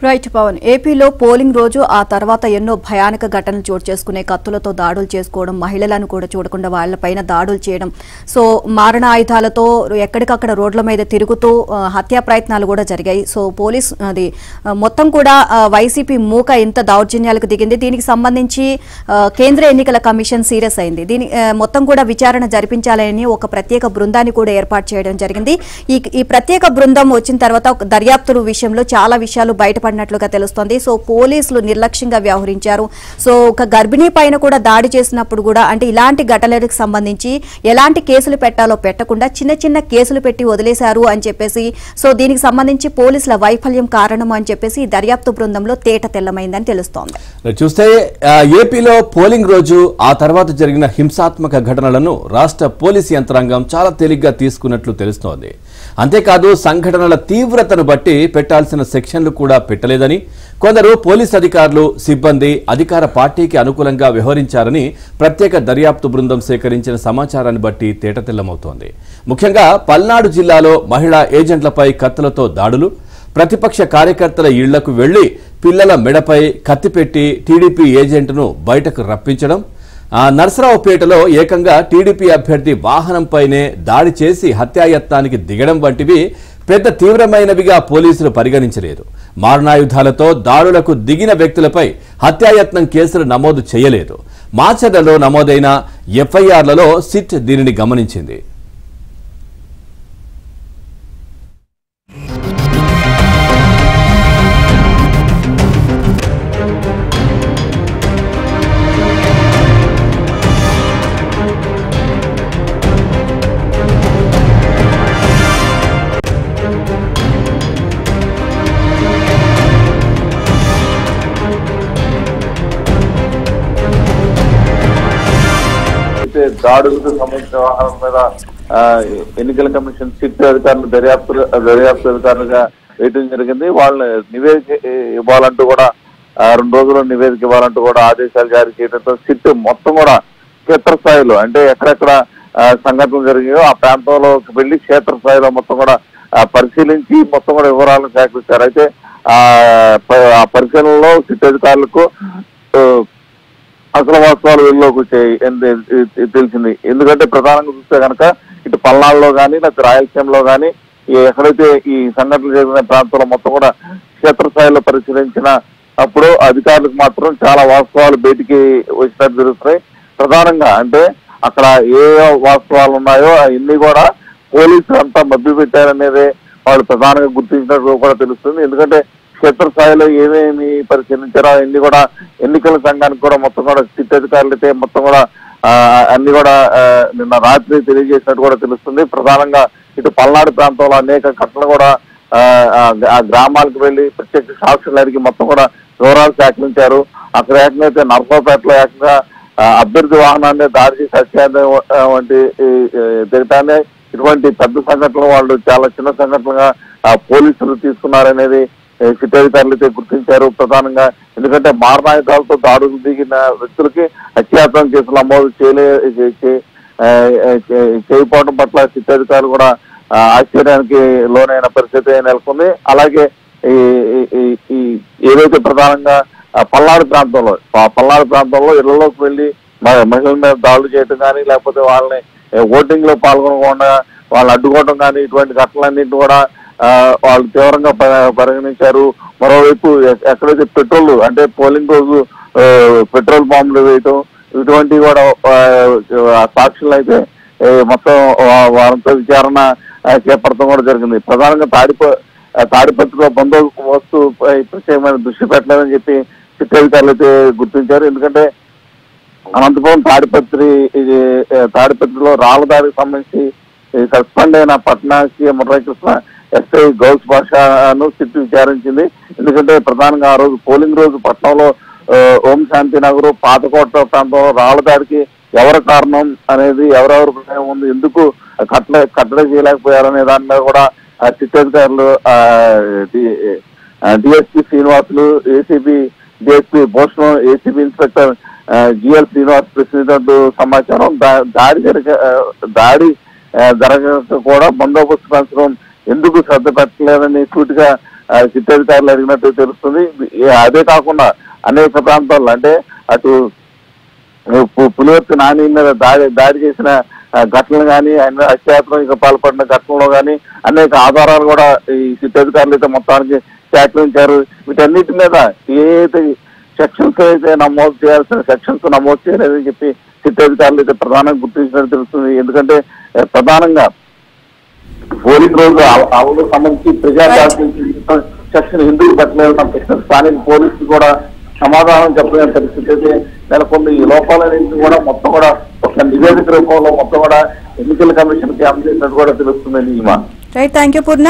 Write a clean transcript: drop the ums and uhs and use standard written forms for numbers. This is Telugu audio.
రైట్ పవన్, ఏపీలో పోలింగ్ రోజు ఆ తర్వాత ఎన్నో భయానక ఘటనలు చోటు చేసుకునే కత్తులతో దాడులు చేసుకోవడం, మహిళలను కూడా చూడకుండా వాళ్లపైన దాడులు చేయడం, సో మారణ ఆయుధాలతో ఎక్కడికక్కడ రోడ్ల మీద తిరుగుతూ హత్యా ప్రయత్నాలు కూడా జరిగాయి. సో పోలీస్ అది మొత్తం కూడా వైసీపీ మూక ఇంత దౌర్జన్యాలకు దిగింది. దీనికి సంబంధించి కేంద్ర ఎన్నికల కమిషన్ సీరియస్ అయింది. దీని మొత్తం కూడా విచారణ జరిపించాలని ఒక ప్రత్యేక బృందాన్ని కూడా ఏర్పాటు చేయడం జరిగింది. ఈ ప్రత్యేక బృందం వచ్చిన తర్వాత దర్యాప్తుల విషయంలో చాలా విషయాలు బయట న్నట్లుగా తెలుస్తోంది. సో పోలీసులు నిర్లక్ష్యంగా వ్యవహరించారు. సో ఒక గర్భిణీ పైన కూడా దాడి చేసినప్పుడు కూడా అంటే ఇలాంటి ఘటనలకు సంబంధించి ఎలాంటి కేసులు పెట్టాలో పెట్టకుండా చిన్న చిన్న కేసులు పెట్టి వదిలేశారు అని చెప్పేసి, సో దీనికి సంబంధించి పోలీసుల వైఫల్యం కారణం అని చెప్పేసి దర్యాప్తు బృందంలో తేట తెల్లమైందని తెలుస్తోంది. చూస్తే ఏపీలో పోలింగ్ రోజు ఆ తర్వాత జరిగిన హింసాత్మక ఘటనలను రాష్ట్ర పోలీసు యంత్రాంగం చాలా తేలిగ్గా తీసుకున్నట్లు తెలుస్తోంది. అంతేకాదు సంఘటనల తీవ్రతను బట్టి పెట్టాల్సిన సెక్షన్లు కూడా పెట్టలేదని, కొందరు పోలీస్ అధికారులు సిబ్బంది అధికార పార్టీకి అనుకూలంగా వ్యవహరించారని ప్రత్యేక దర్యాప్తు బృందం సేకరించిన సమాచారాన్ని బట్టి తేటతెల్లమవుతోంది. ముఖ్యంగా పల్నాడు జిల్లాలో మహిళా ఏజెంట్లపై కత్తులతో దాడులు, ప్రతిపక్ష కార్యకర్తల ఇళ్లకు వెళ్లి పిల్లల మెడపై కత్తిపెట్టి టీడీపీ ఏజెంట్ను బయటకు రప్పించడం, నర్సరావుపేటలో ఏకంగా టీడీపీ అభ్యర్థి వాహనంపైనే దాడి చేసి హత్యాయత్నానికి దిగడం వంటివి పెద్ద తీవ్రమైనవిగా పోలీసులు పరిగణించలేదు. మారణాయుధాలతో దాడులకు దిగిన వ్యక్తులపై హత్యాయత్నం కేసులు నమోదు చేయలేదు. మాచర్లలో నమోదైన ఎఫ్ఐఆర్లలో సిట్ దీనిని గమనించింది. దాడులకు సంబంధించిన వ్యవహారం మీద ఎన్నికల కమిషన్ సిట్ అధికారులు దర్యాప్తు అధికారులుగా వేయడం జరిగింది. వాళ్ళని నివేదిక ఇవ్వాలంటూ కూడా 2 రోజుల్లో నివేదిక ఇవ్వాలంటూ కూడా ఆదేశాలు జారీ చేయడంతో సిట్ మొత్తం కూడా క్షేత్రస్థాయిలో అంటే ఎక్కడెక్కడ సంఘటనలు జరిగాయో ఆ ప్రాంతంలోకి వెళ్లి క్షేత్రస్థాయిలో మొత్తం కూడా పరిశీలించి మొత్తం కూడా వివరాలను సేకరించారు. అయితే ఆ పరిశీలనలో సిట్ అధికారులకు అసలు వాస్తవాలు వెలుగులోకి వచ్చాయి తెలిసింది. ఎందుకంటే ప్రధానంగా చూస్తే కనుక ఇటు పల్నాడులో కానీ లేకపోతే రాయలసీమలో కానీ ఎక్కడైతే ఈ సంఘటనలు జరిగిన ప్రాంతంలో మొత్తం కూడా క్షేత్రస్థాయిలో పరిశీలించిన అప్పుడు అధికారులకు మాత్రం చాలా వాస్తవాలు బయటికి వచ్చినట్టు జరుగుతున్నాయి. ప్రధానంగా అంటే అక్కడ ఏ వాస్తవాలు ఉన్నాయో అవన్నీ కూడా పోలీసులు అంతా మభ్య పెట్టారనేదే వాళ్ళు ప్రధానంగా గుర్తించినట్టు కూడా తెలుస్తుంది. ఎందుకంటే క్షేత్రస్థాయిలో ఏమేమి పరిశీలించారో అవన్నీ కూడా ఎన్నికల సంఘానికి కూడా మొత్తం కూడా సిట్ అధికారులు అయితే మొత్తం కూడా అన్ని కూడా నిన్న రాత్రి తెలియజేసినట్టు కూడా తెలుస్తుంది. ప్రధానంగా ఇటు పల్నాడు ప్రాంతంలో అనేక ఘటనలు కూడా ఆ గ్రామాలకు వెళ్లి ప్రత్యేక సాక్షులు అడిగి మొత్తం కూడా వివరాలు సేకరించారు. అక్కడ ఏకంగా నర్సరావుపేటలో ఏకంగా అభ్యర్థి వాహనాన్ని దాడి చేసి హత్య వంటి జరగటాన్ని ఇటువంటి పెద్ద సంఘటనలు వాళ్ళు చాలా చిన్న సంఘటనలుగా పోలీసులు తీసుకున్నారనేది సిట్ అధికారులు అయితే గుర్తించారు. ప్రధానంగా ఎందుకంటే మారణాయుధాలతో దాడులు దిగిన వ్యక్తులకి హత్యాయత్నం కేసులు నమోదు చేయకపోవడం పట్ల సిట్ అధికారులు కూడా ఆశ్చర్యానికి లోనైన పరిస్థితి నెలకొంది. అలాగే ఈ ఏదైతే ప్రధానంగా పల్నాడు ప్రాంతంలో ఇళ్లలోకి వెళ్లి మహిళల మీద దాడులు చేయడం కానీ లేకపోతే వాళ్ళని ఓటింగ్ లో పాల్గొనకుండా వాళ్ళని అడ్డుకోవడం కానీ ఇటువంటి ఘటనలన్నింటినీ కూడా వాళ్ళు తీవ్రంగా పరిగణించారు. మరోవైపు ఎక్కడైతే పెట్రోల్ అంటే పోలింగ్ రోజు పెట్రోల్ బాంబులు వేయటం ఇటువంటివి కూడా సాక్షులు అయితే మొత్తం వారంతో విచారణ చేపడటం కూడా జరిగింది. ప్రధానంగా తాడిపత్రిలో బందోబస్తు ప్రత్యేకమైన దృష్టి పెట్టలేదని చెప్పి సిట్ అధికారులు అయితే గుర్తించారు. ఎందుకంటే అనంతపురం తాడిపత్రిలో రాళ్లదారికి సంబంధించి సస్పెండ్ అయిన పట్నా సీఎం మురళీకృష్ణ ఎస్ఐ గౌస్ భాషను సిట్ విచారించింది. ఎందుకంటే ప్రధానంగా ఆ రోజు పోలింగ్ రోజు పట్నంలో ఓం శాంతి నగర్ పాతకోట ప్రాంతంలో రాళ్లదారికి ఎవరి కారణం అనేది ఎవరెవరు ఉంది ఎందుకు కట్టడి చేయలేకపోయారనే దాని మీద కూడా సిట్ అధికారులు DSP Srinivasulu ACB DSP Bhushanam ACB inspector GL Srinivas ప్రశ్నించినట్టు సమాచారం. దాడి జరగక కూడా బందోబస్తు పెంచడం ఎందుకు శ్రద్ధ పెట్టలేదని సూటిగా సిట్ అధికారులు అడిగినట్టు తెలుస్తుంది. అదే కాకుండా అనేక ప్రాంతాల్లో అంటే అటు పులివర్తి నాని మీద దాడి చేసిన ఘటనలు కానీ ఆయన హత్యాయత్నంగా పాల్పడిన ఘటనలో కానీ అనేక ఆధారాలు కూడా ఈ సిట్ అధికారులు అయితే మొత్తానికి సేకరించారు. వీటన్నిటి మీద ఏదైతే సెక్షన్స్ అయితే నమోదు చేయాల్సిన సెక్షన్స్ నమోదు చేయలేదని చెప్పి సిట్ అధికారులు అయితే ప్రధానంగా గుర్తించినట్టు తెలుస్తుంది. ఎందుకంటే ప్రధానంగా పోలింగ్ రోజు అవలకు సంబంధించి ప్రజాప్రాతినిధ్యం సెక్షన్ ఎందుకు పెట్టలేదన్న ప్రశ్న స్థానిక పోలీసులు కూడా సమాధానం చెప్పలేని పరిస్థితి అయితే నెలకొంది. ఈ లోపాలన్నింటినీ కూడా మొత్తం కూడా ఒక నివేదిక రూపంలో మొత్తం కూడా ఎన్నికల కమిషన్ కి అందజేసినట్టు కూడా తెలుస్తుందని. Right, thank you Purna.